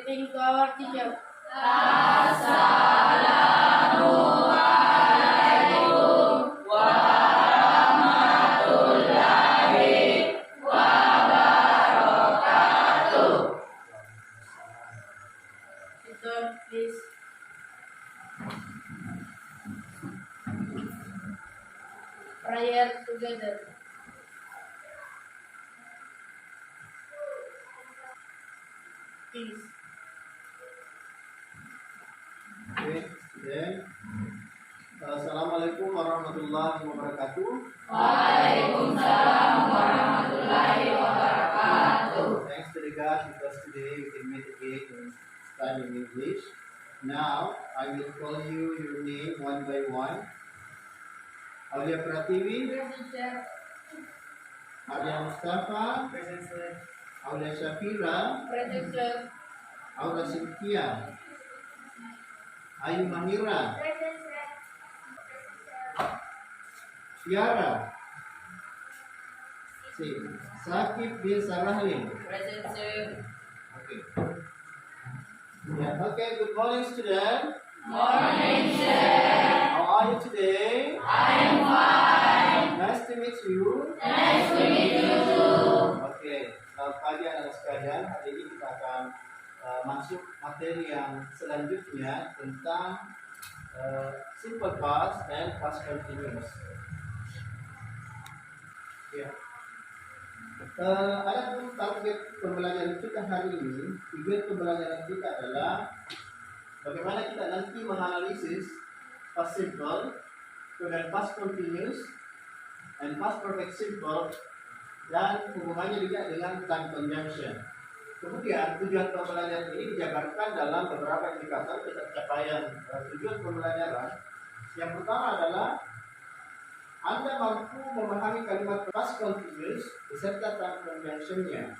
greeting to our teacher. Assalamualaikum warahmatullahi wabarakatuh. Sit down, please. Prayer together. Please. Okay, then Assalamualaikum warahmatullahi wabarakatuh. Waalaikumsalam warahmatullahi wabarakatuh. Thanks to the God because today we can meet again and study English. Now I will call you your name one by one. Aulia Pratiwi, Present, sir. Arya Mustafa, Aulia Syafira, Present, sir. Aura Cynthia, Ayu Mahira, Tiara, Sakib bin Sarahlim. Present, sir. Okay. Yeah. Okay. Good morning, student. Morning, sir. How are you today? I'm fine. Nice to meet you. Nice to meet you too. Okay. Selamat pagi anak-anak sekalian. Hari ini kita akan masuk materi yang selanjutnya tentang simple past and past continuous. Ya. Adapun target pembelajaran kita hari ini, tujuan pembelajaran kita adalah bagaimana kita nanti menganalisis past simple, kemudian past continuous, and past perfect simple, dan hubungannya juga dengan time conjunction. Kemudian tujuan pembelajaran ini dijabarkan dalam beberapa indikator pencapaian tujuan pembelajaran. Yang pertama adalah Anda mampu memahami kalimat past continuous beserta time conjunction-nya.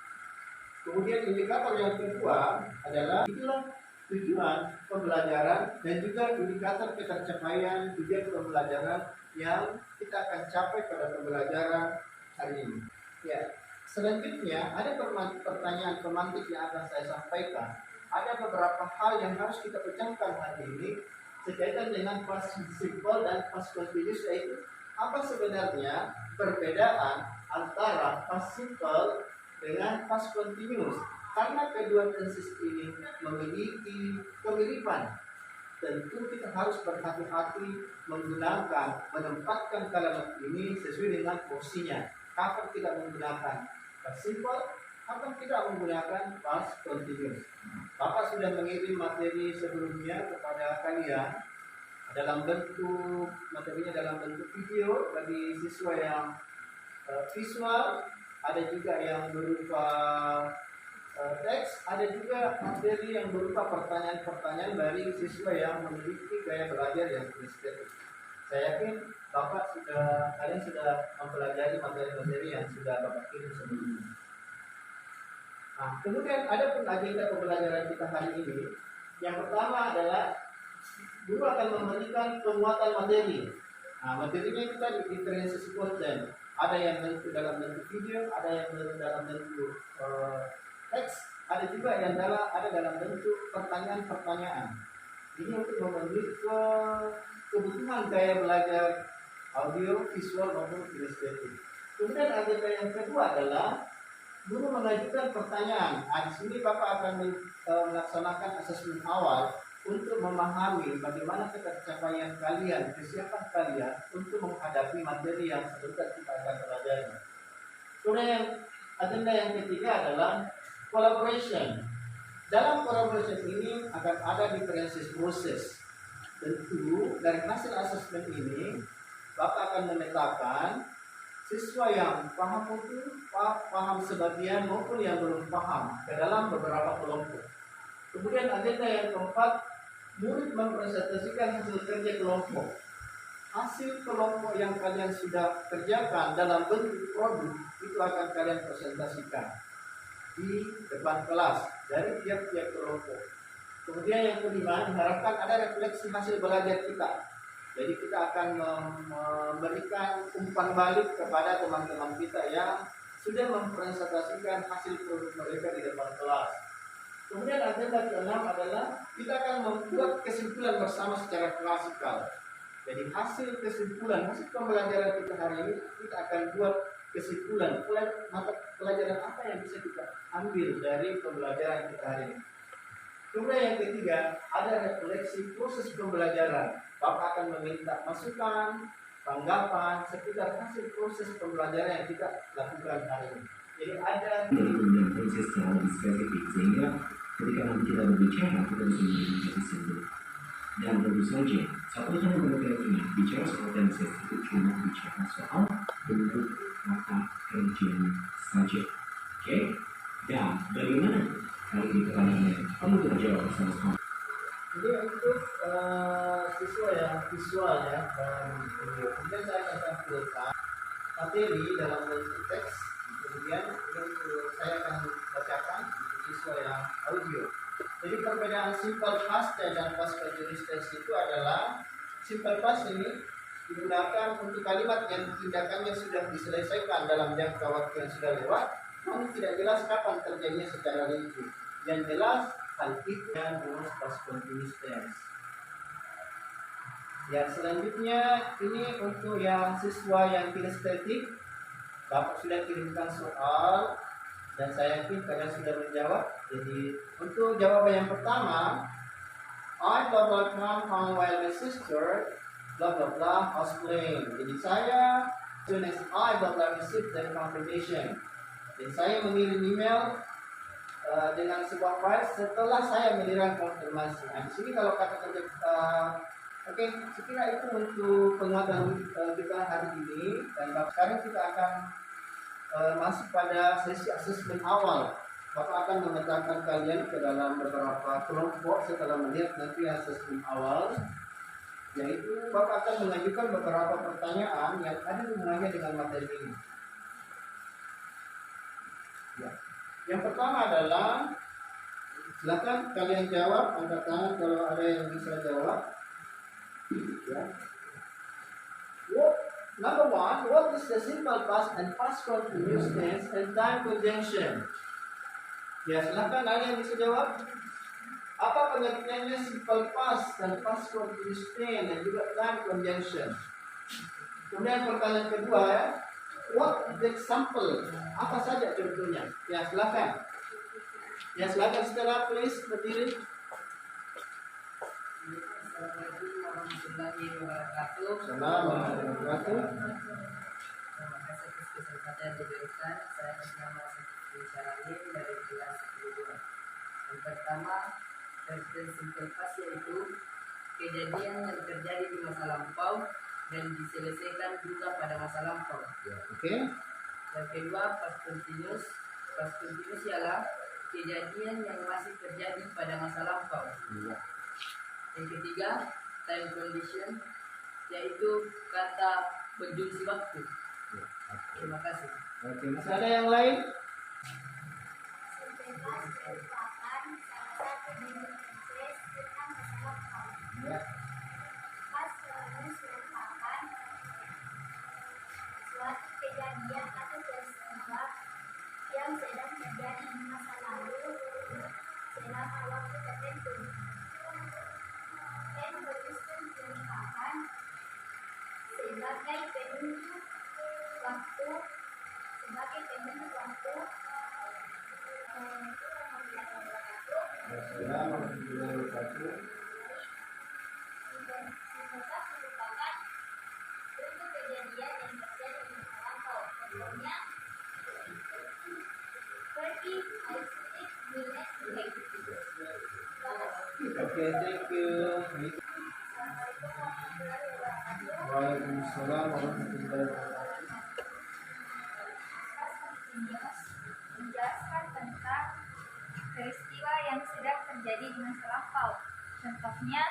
Kemudian indikator yang kedua adalah itulah tujuan pembelajaran dan juga indikator ketercapaian tujuan pembelajaran yang kita akan capai pada pembelajaran hari ini. Ya, selanjutnya ada pertanyaan pemantik yang akan saya sampaikan. Ada beberapa hal yang harus kita pecahkan hari ini berkaitan dengan past simple dan past continuous, yaitu apa sebenarnya perbedaan antara past simple dengan past continuous. Karena kedua tenses ini memiliki kemiripan, tentu kita harus berhati-hati menempatkan kalimat ini sesuai dengan porsinya. Kapan kita menggunakan past simple, kapan kita menggunakan past continuous. Bapak sudah mengirim materi sebelumnya kepada kalian dalam bentuk materinya dalam bentuk video bagi siswa yang visual, ada juga yang berupa teks, ada juga materi yang berupa pertanyaan-pertanyaan dari siswa yang memiliki gaya belajar yang kinestetik. Saya yakin kalian sudah mempelajari materi-materi yang sudah Bapak kirim sebelumnya. Nah, kemudian ada pun agenda pembelajaran kita hari ini. Yang pertama adalah guru akan memberikan penguatan materi. Nah, materinya kita diferensiasi konten. Ada yang dalam bentuk video, ada yang dalam bentuk teks, ada juga yang dalam bentuk pertanyaan-pertanyaan. Ini untuk memenuhi kebutuhan gaya belajar audio, visual maupun kinestetik. Kemudian agenda yang kedua adalah guru mengajukan pertanyaan. Di sini Bapak akan melaksanakan asesmen awal untuk memahami bagaimana ketercapaian kalian, kesiapan kalian untuk menghadapi materi yang sebentar kita akan pelajari. Kemudian agenda yang ketiga adalah collaboration. Dalam collaboration ini akan ada diferensiasi proses. Tentu dari hasil asesmen ini Bapak akan memetakan siswa yang paham sebagian maupun yang belum paham ke dalam beberapa kelompok. Kemudian agenda yang keempat, murid mempresentasikan hasil kerja kelompok. Hasil kelompok yang kalian sudah kerjakan dalam bentuk produk itu akan kalian presentasikan di depan kelas dari tiap-tiap kelompok. Kemudian yang kelima, diharapkan ada refleksi hasil belajar kita. Jadi kita akan memberikan umpan balik kepada teman-teman kita yang sudah mempresentasikan hasil produk mereka di depan kelas. Kemudian agenda keenam adalah kita akan membuat kesimpulan bersama secara klasikal. Jadi hasil kesimpulan, hasil pembelajaran kita hari ini, kita akan buat kesimpulan mata pelajaran apa yang bisa kita ambil dari pembelajaran kita hari ini. Kemudian yang ketiga, ada refleksi proses pembelajaran. Bapak akan meminta masukan, tanggapan seputar hasil proses pembelajaran yang kita lakukan hari ini. Jadi ada dari proses secara lebih spesifik sehingga ketika nanti kita berbicara kita bisa menjadi simbol. Dan tentu saja satu hal yang perlu kita ingat, bicara soal tenses itu cuma bicara soal bentuk kata kerjanya saja. Oke? Dan bagaimana hal ini pertanyaannya? Kamu terjawab bersama-sama. Jadi untuk siswa yang visual ya dan video, kemudian saya akan tampilkan materi dalam bentuk teks, kemudian saya akan bacakan untuk siswa yang audio. Jadi perbedaan simple past dan past continuous tense itu adalah simple past ini digunakan untuk kalimat yang tindakannya sudah diselesaikan dalam jangka waktu yang sudah lewat, namun tidak jelas kapan terjadinya secara rinci. Yang jelas hal itu yang rumus past continuous tense. Yang selanjutnya ini untuk yang siswa yang kinestetik, Bapak sudah kirimkan soal dan saya yakin kalian sudah menjawab. Jadi untuk jawaban yang pertama, I blah blah come home while my sister blah blah blah was playing. Jadi saya soon as I blah blah received the confirmation. Jadi saya mengirim email dengan sebuah file setelah saya menerima konfirmasi. Nah, di sini kalau kata kerja oke, sekira itu untuk penguatan kita hari ini. Dan sekarang kita akan masuk pada sesi asesmen awal. Bapak akan memetakan kalian ke dalam beberapa kelompok setelah melihat nanti asesmen awal. Yaitu Bapak akan mengajukan beberapa pertanyaan yang ada hubungannya dengan materi ini. Ya. Yang pertama adalah, silakan kalian jawab, angkat tangan kalau ada yang bisa jawab. Ya. Number one, what is the simple past and past continuous tense and time conjunction? Ya, silakan ada yang bisa jawab. Apa pengertiannya simple past dan past continuous tense dan juga time conjunction? Kemudian pertanyaan kedua ya, what is the example? Apa saja contohnya? Ya, silakan. Ya, silakan setelah please berdiri. Assalamualaikum warahmatullahi wabarakatuh. Assalamualaikum warahmatullahi wabarakatuh. Terima kasih atas kesempatan yang diberikan. Saya bersama Siti Syaramin dari kelas 12. Yang pertama, present simple past yaitu kejadian yang terjadi di masa lampau dan diselesaikan juga pada masa lampau. Oke. Yang kedua, past continuous. Past continuous ialah kejadian yang masih terjadi pada masa lampau. Yang ketiga, time condition, yaitu kata konjungsi waktu. Terima kasih. Oke, masih ada yang lain? Ya. Suatu kejadian atau peristiwa yang sedang terjadi di masa lalu selama waktu tertentu. Dan konsisten merupakan sebagai penunjuk waktu Assalamualaikum warahmatullahi merupakan bentuk kejadian yang terjadi di masa lampau. Contohnya, pergi, I speak, minutes, break. Oke, thank you. Assalamualaikum warahmatullahi wabarakatuh. Waalaikumsalam warahmatullahi wabarakatuh. Menjelaskan tentang peristiwa yang sedang terjadi di masa lampau. Contohnya,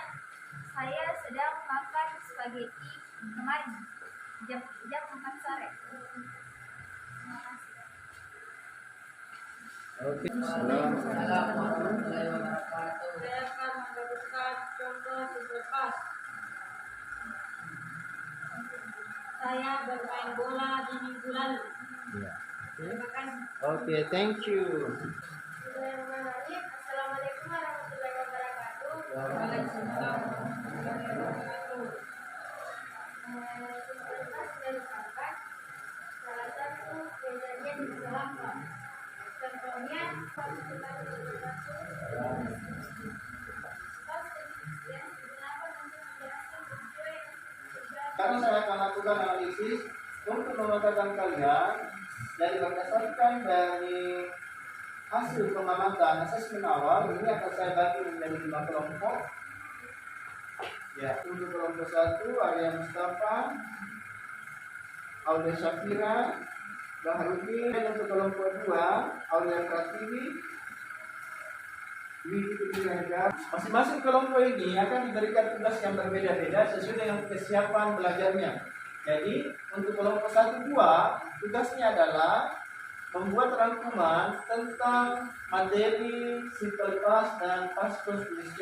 saya sedang makan spaghetti kemarin jam 4 sore. Terima kasih. Oke, Waalaikumsalam warahmatullahi wabarakatuh. Saya akan memberikan contoh simple past. Saya bermain bola di minggu lalu. Ya. Terima kasih. Oke, thank you. Bismillahirrahmanirrahim. Assalamualaikum Waalaikumsalam warahmatullahi wabarakatuh. Sinterklas merupakan salah satu kejadian di masa lampau. Contohnya, pas kita berlaku yang digunakan untuk menjelaskan peristiwa yang terjadi. Karena saya akan lakukan analisis untuk memetakan kalian dari berdasarkan dari hasil pengamatan asesmen awal. Ini akan saya bagi menjadi 5 kelompok. Ya, untuk kelompok 1 Arya Mustafa, Aulia Syafira, Baharudin. Dan untuk kelompok 2 Aulia Pratiwi, Widi Putri. Masing-masing kelompok ini akan diberikan tugas yang berbeda-beda sesuai dengan kesiapan belajarnya. Jadi untuk kelompok 1-2 tugasnya adalah membuat rangkuman tentang materi simple past dan past continuous.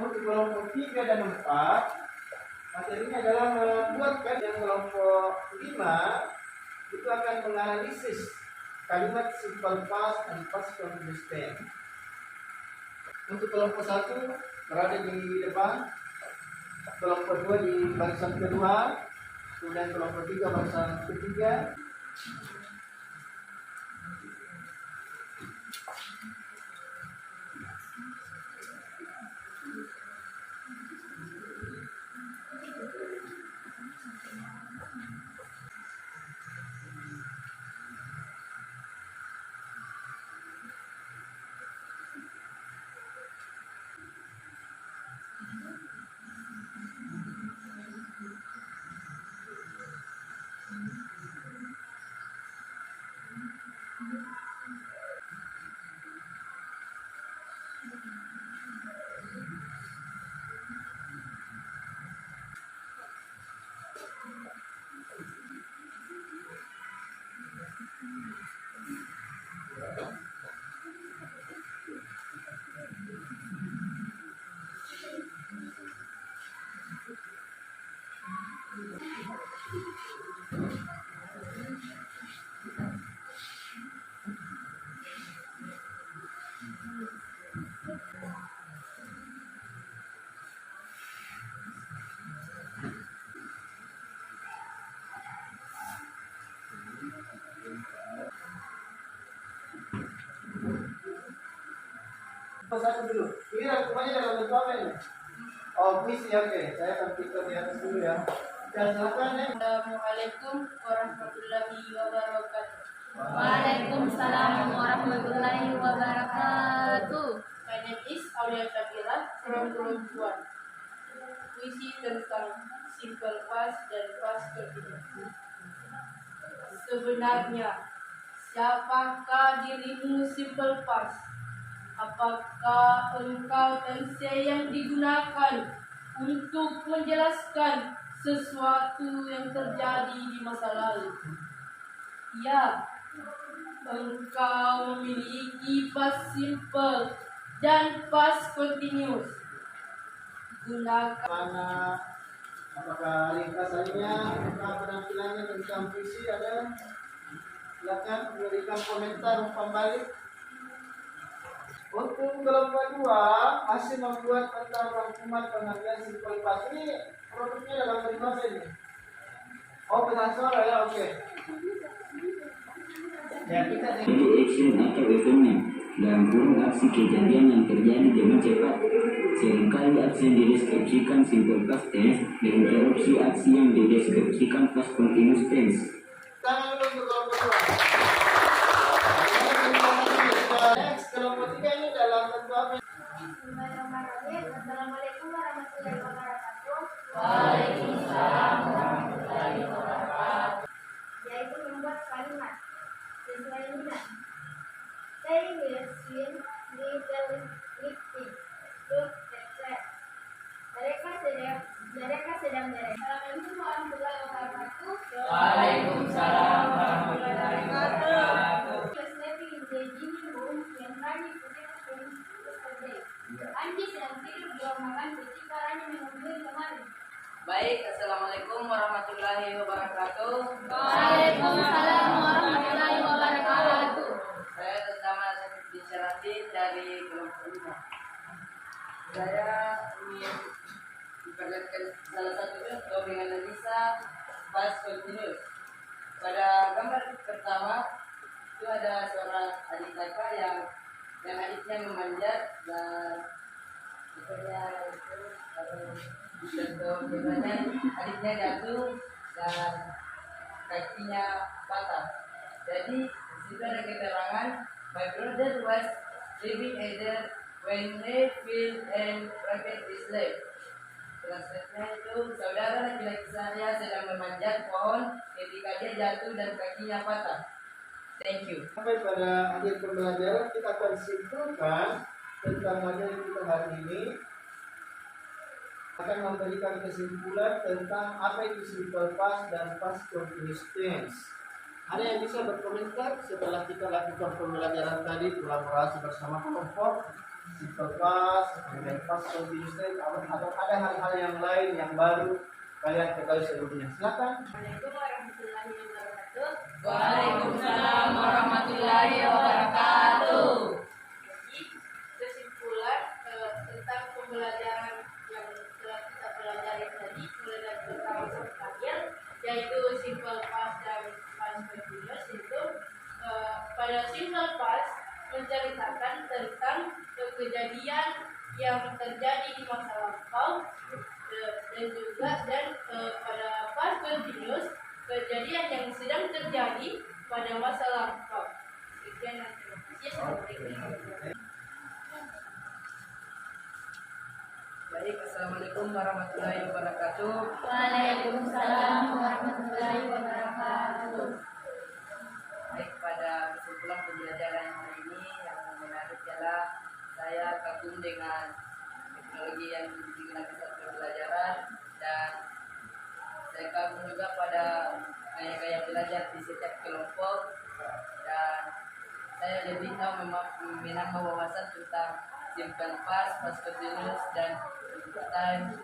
Untuk kelompok 3 dan 4 materinya adalah membuatkan. Yang kelompok 5 itu akan menganalisis kalimat simple past dan past continuous tense. Untuk kelompok 1 berada di depan, kelompok 2 di barisan kedua, kemudian kelompok 3 barisan ketiga. Satu dulu. Ini rangkumannya dalam bentuk apa ini? Oh, puisi, oke. Saya akan pikir di atas dulu ya. Dan silakan ya. Assalamualaikum warahmatullahi wabarakatuh. Waalaikumsalam warahmatullahi wabarakatuh. My name is Aulia Syafira from Group 1. Puisi tentang simple past dan past continuous. Sebenarnya, siapakah dirimu simple past? Apakah engkau tense yang digunakan untuk menjelaskan sesuatu yang terjadi di masa lalu? Ya, engkau memiliki past simple dan past continuous. Gunakan Mana? Apakah ringkasannya, apakah penampilannya tentang puisi ada? Silakan memberikan komentar umpan balik. Untuk kelompok 2 masih membuat tentang rangkuman pengertian simple past. Ini produknya dalam bentuk apa ini? Oh, pesan suara ya, oke. Ya, kita Jadi action atau eventnya dalam kurun aksi kejadian yang terjadi dengan cepat. Seringkali aksi yang dideskripsikan simple past tense menginterupsi aksi yang dideskripsikan past continuous tense. tangan dulu untuk kelompok 2. Next, kelompok 3 ini dalam bentuk apa? Bismillahirrahmanirrahim. Assalamualaikum warahmatullahi wabarakatuh. Waalaikumsalam warahmatullahi wabarakatuh. Yaitu membuat kalimat sesuai minat. They will swim with the lifting. Look at that. Mereka sedang beres. Assalamualaikum warahmatullahi wabarakatuh. Waalaikumsalam warahmatullahi wabarakatuh. Sleeping in the dining room when Rani putting things yesterday. Andi sedang tidur di ruang makan ketika Rani mengunjungi kemarin. Baik, assalamualaikum warahmatullahi wabarakatuh. Waalaikumsalam warahmatullahi wabarakatuh. Saya bersama Syarif bin Syarafin dari kelompok 5. saya ingin memperlihatkan salah satu contoh dengan analisa past continuous. Pada gambar pertama itu ada seorang adik kakak yang adiknya memanjat dan akhirnya itu contoh gimana adiknya jatuh dan kakinya patah. Jadi situ ada keterangan, my brother was living either when they fell and broken his leg. Translate-nya itu, saudara laki-laki saya sedang memanjat pohon ketika dia jatuh dan kakinya patah. Thank you. Sampai pada akhir pembelajaran kita akan simpulkan tentang materi kita hari ini, akan memberikan kesimpulan tentang apa itu simple past dan past continuous tense. Ada yang bisa berkomentar setelah kita lakukan pembelajaran tadi, kolaborasi bersama kelompok, simple past dan past continuous tense, atau ada hal-hal yang lain yang baru kalian ketahui sebelumnya? Silakan. Assalamualaikum warahmatullahi wabarakatuh. Waalaikumsalam warahmatullahi wabarakatuh. Jadi, kesimpulan tentang pembelajaran yang telah kita pelajari tadi mulai dari pertama sampai akhir, yaitu simple past dan past continuous, itu pada simple past menceritakan tentang kejadian yang terjadi di masa lampau, dan pada past continuous kejadian yang sedang terjadi pada masa lampau. Sekian dan terima kasih. Assalamualaikum. Baik, assalamualaikum warahmatullahi wabarakatuh. Waalaikumsalam warahmatullahi wabarakatuh. Baik, pada kesimpulan pembelajaran hari ini yang menarik adalah saya kagum dengan teknologi yang digunakan saat pembelajaran, dan saya kagum juga pada gaya-gaya belajar di setiap kelompok, dan saya lebih tahu menambah wawasan tentang simple past, past continuous, dan time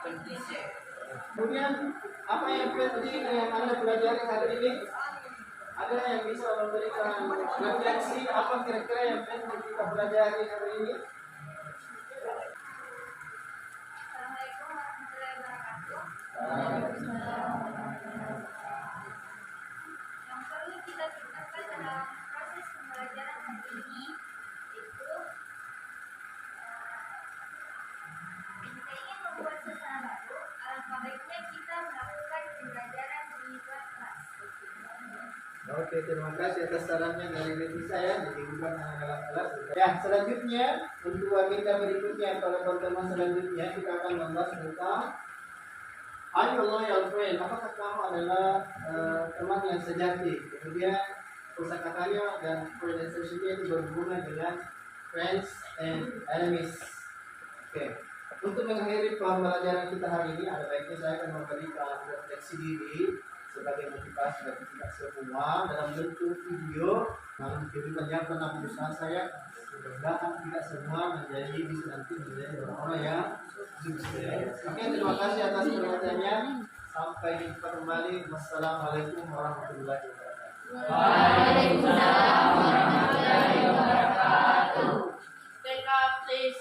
condition. Kemudian apa yang penting yang Anda pelajari hari ini? Ada yang bisa memberikan refleksi apa kira-kira yang penting kita pelajari hari ini? Assalamualaikum warahmatullahi wabarakatuh. Yang perlu kita tingkatkan dalam proses pembelajaran hari ini itu jika ingin membuat suasana baru, alangkah baiknya kita melakukan pembelajaran di luar kelas. Oke, terima kasih atas sarannya dari Lisa ya, jadi bukan hanya dalam kelas. Ya, selanjutnya untuk agenda berikutnya pada pertemuan selanjutnya kita akan membahas tentang are you a loyal friend? Apakah kamu adalah teman yang sejati? Kemudian kosakatanya dan pronunciation-nya itu berhubungan dengan friends and enemies. Oke. Untuk mengakhiri pembelajaran kita hari ini, ada baiknya saya akan memberikan refleksi diri sebagai motivasi bagi kita semua dalam bentuk video. Dalam kehidupan yang pernah berusaha saya, mudah-mudahan kita semua bisa nanti menjadi orang-orang yang sukses. Oke, terima kasih atas perhatiannya. Sampai jumpa kembali. Wassalamualaikum warahmatullahi wabarakatuh. Waalaikumsalam warahmatullahi wabarakatuh. Stand up, please.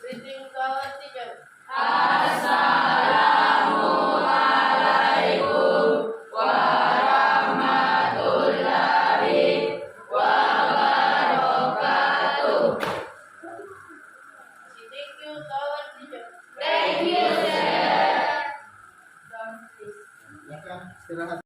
Greeting to our teacher. Assalamualaikum warahmatullahi wabarakatuh. Thank you to our teacher. Thank you, sir. Down, please. Silakan istirahat.